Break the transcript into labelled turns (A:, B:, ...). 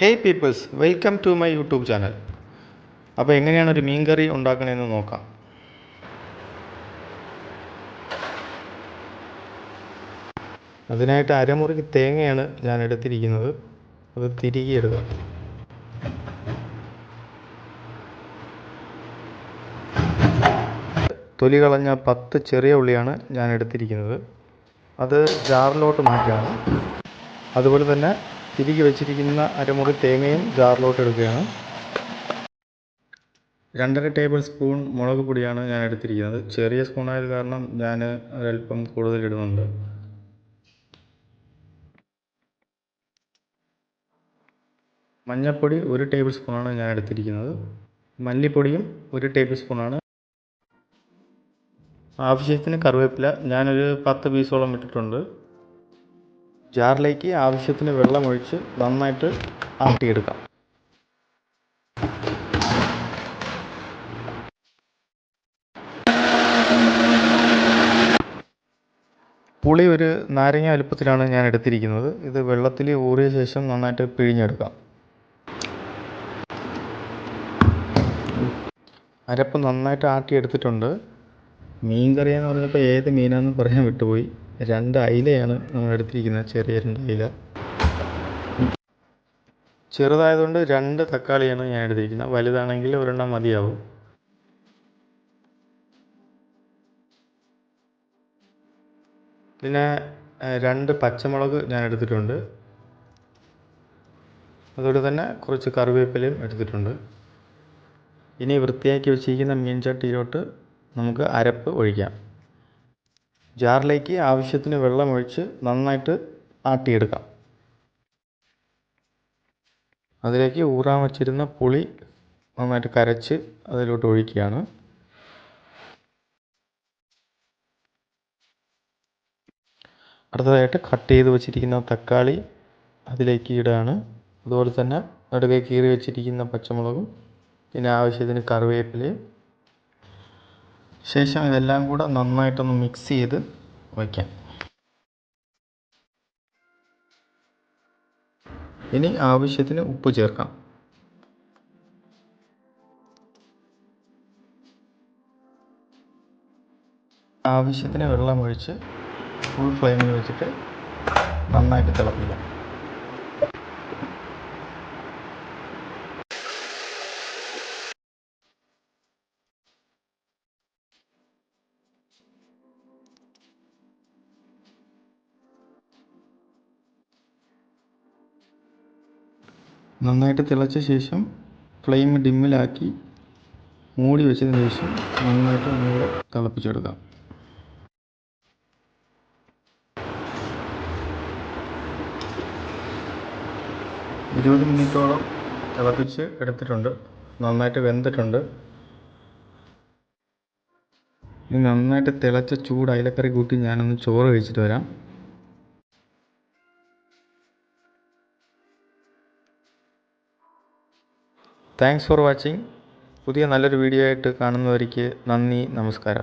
A: Hey peoples, welcome to my YouTube channel. അപ്പോൾ എങ്ങനെയാണ് ഒരു മീൻ കറി ഉണ്ടാക്കണമെന്ന് നോക്കാം. അതിനായിട്ട് അരമുറി തേങ്ങയാണ് ഞാൻ എടുത്തിരിക്കുന്നത്. അത് തിരികെ എടുക്കാം. തൊലി കളഞ്ഞ 10 ചെറിയ ഉള്ളിയാണ് ഞാൻ എടുത്തിരിക്കുന്നത്. അത് ജാറിലോട്ട് മാറ്റുകയാണ്. അതുപോലെ തന്നെ തിരികെ വെച്ചിരിക്കുന്ന അരമുറി തേങ്ങയും ജാറിലോട്ട് എടുക്കുകയാണ്. 2.5 ടേബിൾ സ്പൂൺ മുളക് പൊടിയാണ് ഞാൻ എടുത്തിരിക്കുന്നത്. ചെറിയ സ്പൂണായത് കാരണം ഞാൻ ഒരല്പം കൂടുതൽ ഇടുന്നുണ്ട്. മഞ്ഞൾപ്പൊടി 1 ടേബിൾ സ്പൂണാണ് ഞാൻ എടുത്തിരിക്കുന്നത്. മല്ലിപ്പൊടിയും 1 ടേബിൾ സ്പൂണാണ്. ആവശ്യത്തിന് കറിവേപ്പില ഞാനൊരു 10 പീസോളം ഇട്ടിട്ടുണ്ട്. ജാറിലേക്ക് ആവശ്യത്തിന് വെള്ളമൊഴിച്ച് നന്നായിട്ട് ആട്ടിയെടുക്കാം. പുളി ഒരു നാരങ്ങ വലുപ്പത്തിലാണ് ഞാൻ എടുത്തിരിക്കുന്നത്. ഇത് വെള്ളത്തിൽ ഊറിയ ശേഷം നന്നായിട്ട് പിഴിഞ്ഞെടുക്കാം. അരപ്പ് നന്നായിട്ട് ആട്ടിയെടുത്തിട്ടുണ്ട്. മീൻ കറി എന്ന് പറഞ്ഞപ്പോൾ ഏത് മീനാണെന്ന് പറയാൻ വിട്ടുപോയി. 2 അയിലയാണ് നമ്മൾ എടുത്തിരിക്കുന്നത്, ചെറിയ 2 അയില. ചെറുതായതുകൊണ്ട് 2 തക്കാളിയാണ് ഞാൻ എടുത്തിരിക്കുന്നത്. വലുതാണെങ്കിൽ ഒരെണ്ണം മതിയാവും. പിന്നെ 2 പച്ചമുളക് ഞാൻ എടുത്തിട്ടുണ്ട്. അതുപോലെ തന്നെ കുറച്ച് കറിവേപ്പിലയും എടുത്തിട്ടുണ്ട്. ഇനി വൃത്തിയാക്കി വെച്ചിരിക്കുന്ന മീൻ ചട്ടിയിലോട്ട് നമുക്ക് അരപ്പ് ഒഴിക്കാം. ജാറിലേക്ക് ആവശ്യത്തിന് വെള്ളമൊഴിച്ച് നന്നായിട്ട് ആട്ടിയെടുക്കാം. അതിലേക്ക് ഊറാൻ വച്ചിരുന്ന പുളി നന്നായിട്ട് കരച്ച് അതിലോട്ട് ഒഴിക്കുകയാണ്. അടുത്തതായിട്ട് കട്ട് ചെയ്ത് വെച്ചിരിക്കുന്ന തക്കാളി അതിലേക്ക് ഇടുകയാണ്. അതുപോലെ തന്നെ നടുവേ കീറി വെച്ചിരിക്കുന്ന പച്ചമുളകും പിന്നെ ആവശ്യത്തിന് കറിവേപ്പിലയും. ശേഷം ഇതെല്ലാം കൂടെ നന്നായിട്ടൊന്ന് മിക്സ് ചെയ്ത് വയ്ക്കാം. ഇനി ആവശ്യത്തിന് ഉപ്പ് ചേർക്കാം. ആവശ്യത്തിന് വെള്ളമൊഴിച്ച് ഫുൾ ഫ്ലെയിമിൽ വെച്ചിട്ട് നന്നായിട്ട് തിളപ്പിക്കാം. നന്നായിട്ട് തിളച്ച ശേഷം ഫ്ലെയിം ഡിമ്മിലാക്കി മൂടി വെച്ചതിന് ശേഷം നന്നായിട്ട് ഒന്നുകൂടെ തിളപ്പിച്ചെടുക്കാം. ഇരുപത് മിനിറ്റോളം തിളപ്പിച്ച് എടുത്തിട്ടുണ്ട്. നന്നായിട്ട് വെന്തിട്ടുണ്ട്. ഇനി നന്നായിട്ട് തിളച്ച ചൂട് അയിലക്കറി കൂട്ടി ഞാനൊന്ന് ചോറ് കഴിച്ചിട്ട് വരാം. Thanks for watching. പുതിയ നല്ലൊരു വീഡിയോ ആയിട്ട് കാണുന്നവർക്ക് നന്ദി, നമസ്കാരം.